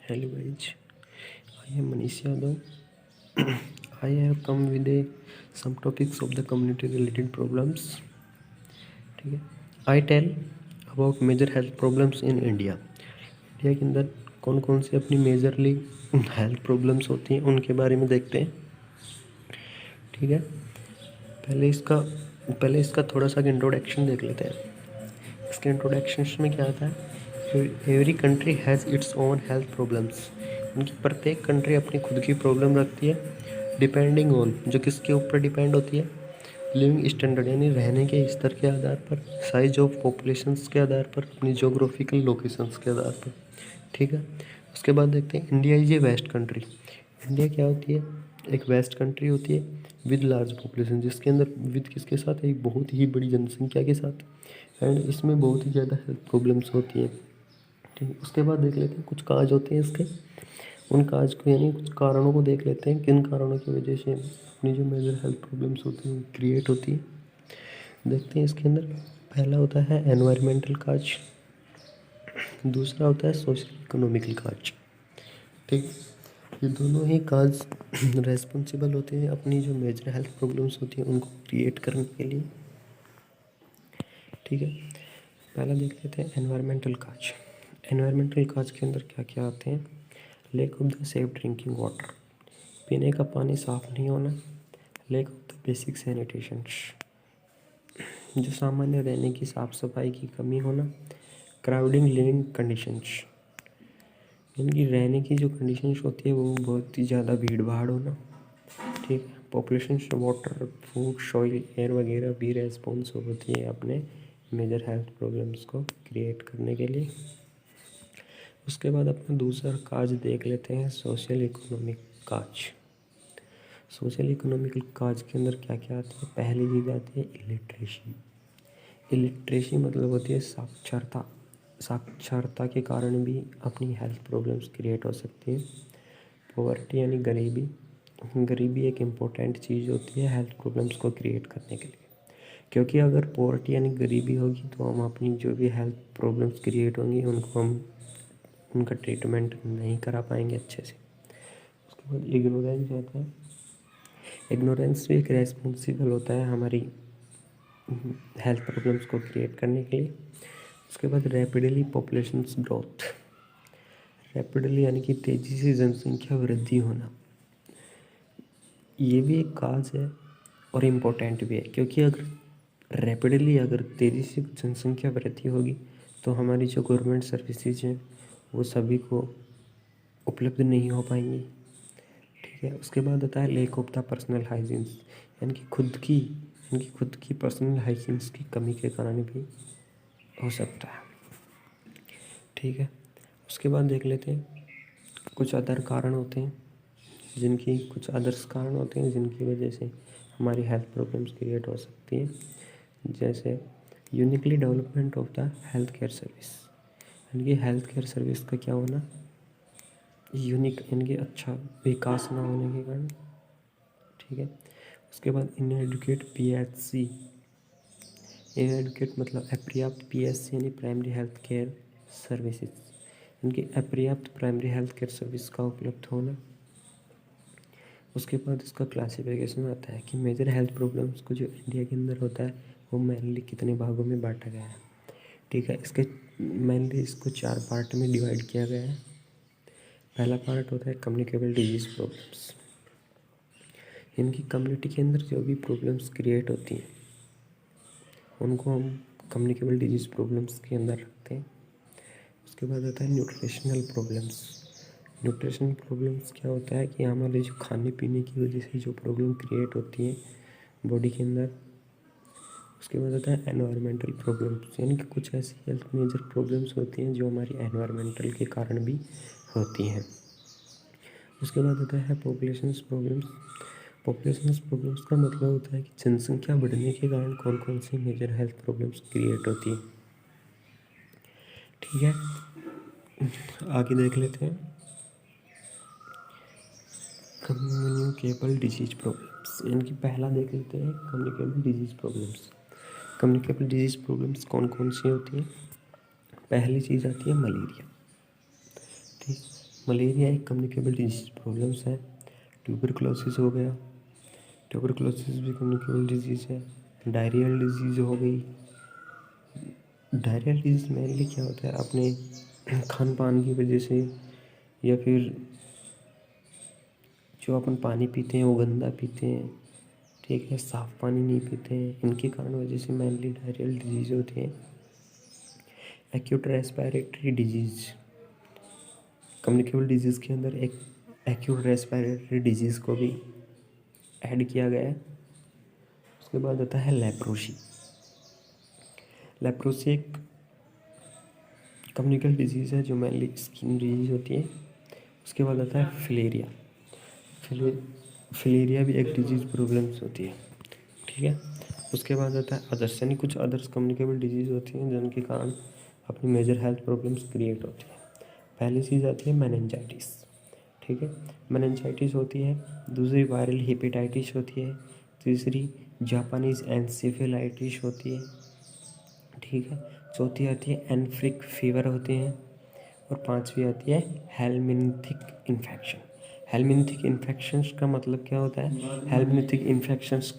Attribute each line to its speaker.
Speaker 1: Hello guys, I am Manish Yadav. I have come with some topics of the community related problems. ठीक है, I tell about major health problems in India. India के अंदर कौन कौन से अपनी majorly health problems होती हैं उनके बारे में देखते हैं। ठीक है, पहले इसका थोड़ा सा इंट्रोडक्शन देख लेते हैं। इसके इंट्रोडक्शन में क्या आता है, every country has its own health problems. इनकी प्रत्येक कंट्री अपनी खुद की प्रॉब्लम रखती है, डिपेंडिंग ऑन, जो किसके ऊपर डिपेंड होती है, लिविंग स्टैंडर्ड यानी रहने के स्तर के आधार पर, साइज ऑफ पॉपुलेशंस के आधार पर, अपनी जोग्राफिकल लोकेशंस के आधार पर। ठीक है, उसके बाद देखते हैं India is a west country. India क्या होती है, एक वेस्ट कंट्री होती है विद लार्ज पॉपुलेशन, जिसके अंदर विद किसके साथ, एक बहुत ही बड़ी जनसंख्या के साथ, एंड इसमें बहुत ही ज़्यादा हेल्थ प्रॉब्लम्स होती हैं। ठीक है, उसके बाद देख लेते हैं कुछ काज होते हैं इसके, उन काज को यानी कुछ कारणों को देख लेते हैं, किन कारणों की वजह से अपनी जो मेजर हेल्थ प्रॉब्लम्स होती हैं क्रिएट होती है। देखते हैं इसके अंदर पहला होता है एनवायरमेंटल काज, दूसरा होता है सोशल इकोनॉमिकल काज। ठीक, ये दोनों ही काज रेस्पॉन्सिबल होते हैं अपनी जो मेजर हेल्थ प्रॉब्लम्स होती हैं उनको क्रिएट करने के लिए। ठीक है, पहला देख लेते हैं एनवायरमेंटल काज। एनवायरमेंटल काज के अंदर क्या क्या आते हैं, lack of the safe drinking water, पीने का पानी साफ़ नहीं होना, lack of the basic sanitations, जो सामान्य रहने की साफ़ सफाई की कमी होना, क्राउडिंग लिविंग कंडीशंस, इनकी रहने की जो कंडीशंस होती है वो बहुत ही ज़्यादा भीड़ भाड़ होना। ठीक है, population, water, food, soil, air वगैरह भी रेस्पॉन्स होती है अपने मेजर हेल्थ प्रॉब्लम्स को क्रिएट करने के लिए। उसके बाद अपना दूसरा काज देख लेते हैं सोशल इकोनॉमिक काज। सोशल इकोनॉमिकल काज के अंदर क्या क्या आता है, पहली चीज़ आती है इलिट्रेसी। इलिट्रेसी मतलब होती है साक्षरता। साक्षरता के कारण भी अपनी हेल्थ प्रॉब्लम्स क्रिएट हो सकती हैं। पॉवर्टी यानी गरीबी, गरीबी एक इम्पोर्टेंट चीज़ होती है हेल्थ प्रॉब्लम्स को क्रिएट करने के लिए, क्योंकि अगर पॉवर्टी यानी गरीबी होगी तो हम अपनी जो भी हेल्थ प्रॉब्लम्स क्रिएट होंगी उनको हम उनका ट्रीटमेंट नहीं करा पाएंगे अच्छे से। उसके बाद इग्नोरेंस आता है। इग्नोरेंस भी एक रेस्पॉन्सिबल होता है हमारी हेल्थ प्रॉब्लम्स को क्रिएट करने के लिए। उसके बाद रैपिडली पॉपुलेशंस ग्रोथ, रैपिडली यानी कि तेज़ी से जनसंख्या वृद्धि होना, ये भी एक काज है और इम्पोर्टेंट भी है, क्योंकि अगर तेज़ी से जनसंख्या वृद्धि होगी तो हमारी जो गवर्नमेंट सर्विसेज हैं वो सभी को उपलब्ध नहीं हो पाएंगी। ठीक है, उसके बाद आता है lack of the personal hygienes, यानी कि खुद की पर्सनल हाइजीन्स की कमी के कारण भी हो सकता है। ठीक है, उसके बाद देख लेते हैं कुछ अदर कारण होते हैं कुछ अदर्स कारण होते हैं जिनकी वजह से हमारी हेल्थ प्रॉब्लम्स क्रिएट हो सकती हैं, जैसे uniquely development of the health care service, यानी कि हेल्थ केयर सर्विस का क्या होना, यूनिक यानी कि अच्छा विकास ना होने के कारण। ठीक है, उसके बाद इनएडुकेट PHC, इनएडुकेट मतलब अपर्याप्त, PHC यानी प्राइमरी हेल्थ केयर सर्विसेज, इनकी अपर्याप्त प्राइमरी हेल्थ केयर सर्विस का उपलब्ध होना। उसके बाद इसका क्लासिफिकेशन आता है कि मेजर हेल्थ प्रॉब्लम्स को जो इंडिया के अंदर होता है वो मेनली कितने भागों में बांटा गया है। ठीक है, इसके मेनली इसको 4 पार्ट में डिवाइड किया गया है। पहला पार्ट होता है कम्युनिकेबल डिजीज़ प्रॉब्लम्स, इनकी कम्युनिटी के अंदर जो भी प्रॉब्लम्स क्रिएट होती हैं उनको हम कम्युनिकेबल डिजीज़ प्रॉब्लम्स के अंदर रखते हैं। उसके बाद आता है न्यूट्रिशनल प्रॉब्लम्स। न्यूट्रिशनल प्रॉब्लम्स क्या होता है कि हमारे जो खाने पीने की वजह से जो प्रॉब्लम क्रिएट होती है बॉडी के अंदर। उसके बाद आता है एनवायरमेंटल प्रॉब्लम्स, यानी कि कुछ ऐसी हेल्थ मेजर प्रॉब्लम्स होती हैं जो हमारी एनवायरमेंटल के कारण भी होती हैं। उसके बाद आता है पॉपुलेशंस प्रॉब्लम्स। पॉपुलेशंस प्रॉब्लम्स का मतलब होता है कि जनसंख्या बढ़ने के कारण कौन कौन सी मेजर हेल्थ प्रॉब्लम्स क्रिएट होती है। ठीक है, आगे देख लेते हैं कम्युनिकेबल डिजीज प्रॉब्लम्स, इनकी पहला देख लेते हैं communicable disease problems. Communicable disease problems कौन कौन सी होती हैं, पहली चीज़ आती है मलेरिया। ठीक, मलेरिया एक कम्युनिकेबल डिजीज प्रॉब्लम्स है। ट्यूबरक्लोसिस हो गया, ट्यूबरक्लोसिस भी कम्युनिकेबल डिजीज़ है। डायरियल डिजीज़ हो गई। डायरियल डिजीज़ मेनली क्या होता है, अपने खान पान की वजह से या फिर जो अपन पानी पीते हैं वो गंदा पीते हैं, ठीक है, साफ़ पानी नहीं पीते हैं, इनके कारण वजह से मेनली डायरियल डिजीज़ होती है। Acute respiratory disease, communicable disease के अंदर एक एक्यूट रेस्पिरेटरी डिजीज़ को भी ऐड किया गया है। उसके बाद आता है लेप्रोसी। लेप्रोसी एक कम्युनिकेबल डिजीज़ है जो मेनली स्किन डिजीज़ होती है। उसके बाद आता है फिलेरिया। फिलेरिया भी एक डिजीज़ प्रॉब्लम्स होती है, ठीक है। उसके बाद आता है अदर्स, यानी कुछ अदर्स कम्युनिकेबल डिजीज़ होती हैं जिनके कारण अपनी मेजर हेल्थ प्रॉब्लम्स क्रिएट होती है। पहली चीज़ आती है मेनिंजाइटिस, ठीक है, मेनिंजाइटिस होती है। दूसरी वायरल हेपेटाइटिस होती है। तीसरी जापानीज़ एन्सेफेलाइटिस होती है, ठीक है। चौथी आती है एनफ्रिक फीवर होते हैं। और पांचवी आती है हेलमिंथिक इन्फेक्शन। हेलमिंथिक इन्फेक्शंस का मतलब क्या होता है? Helminthic infections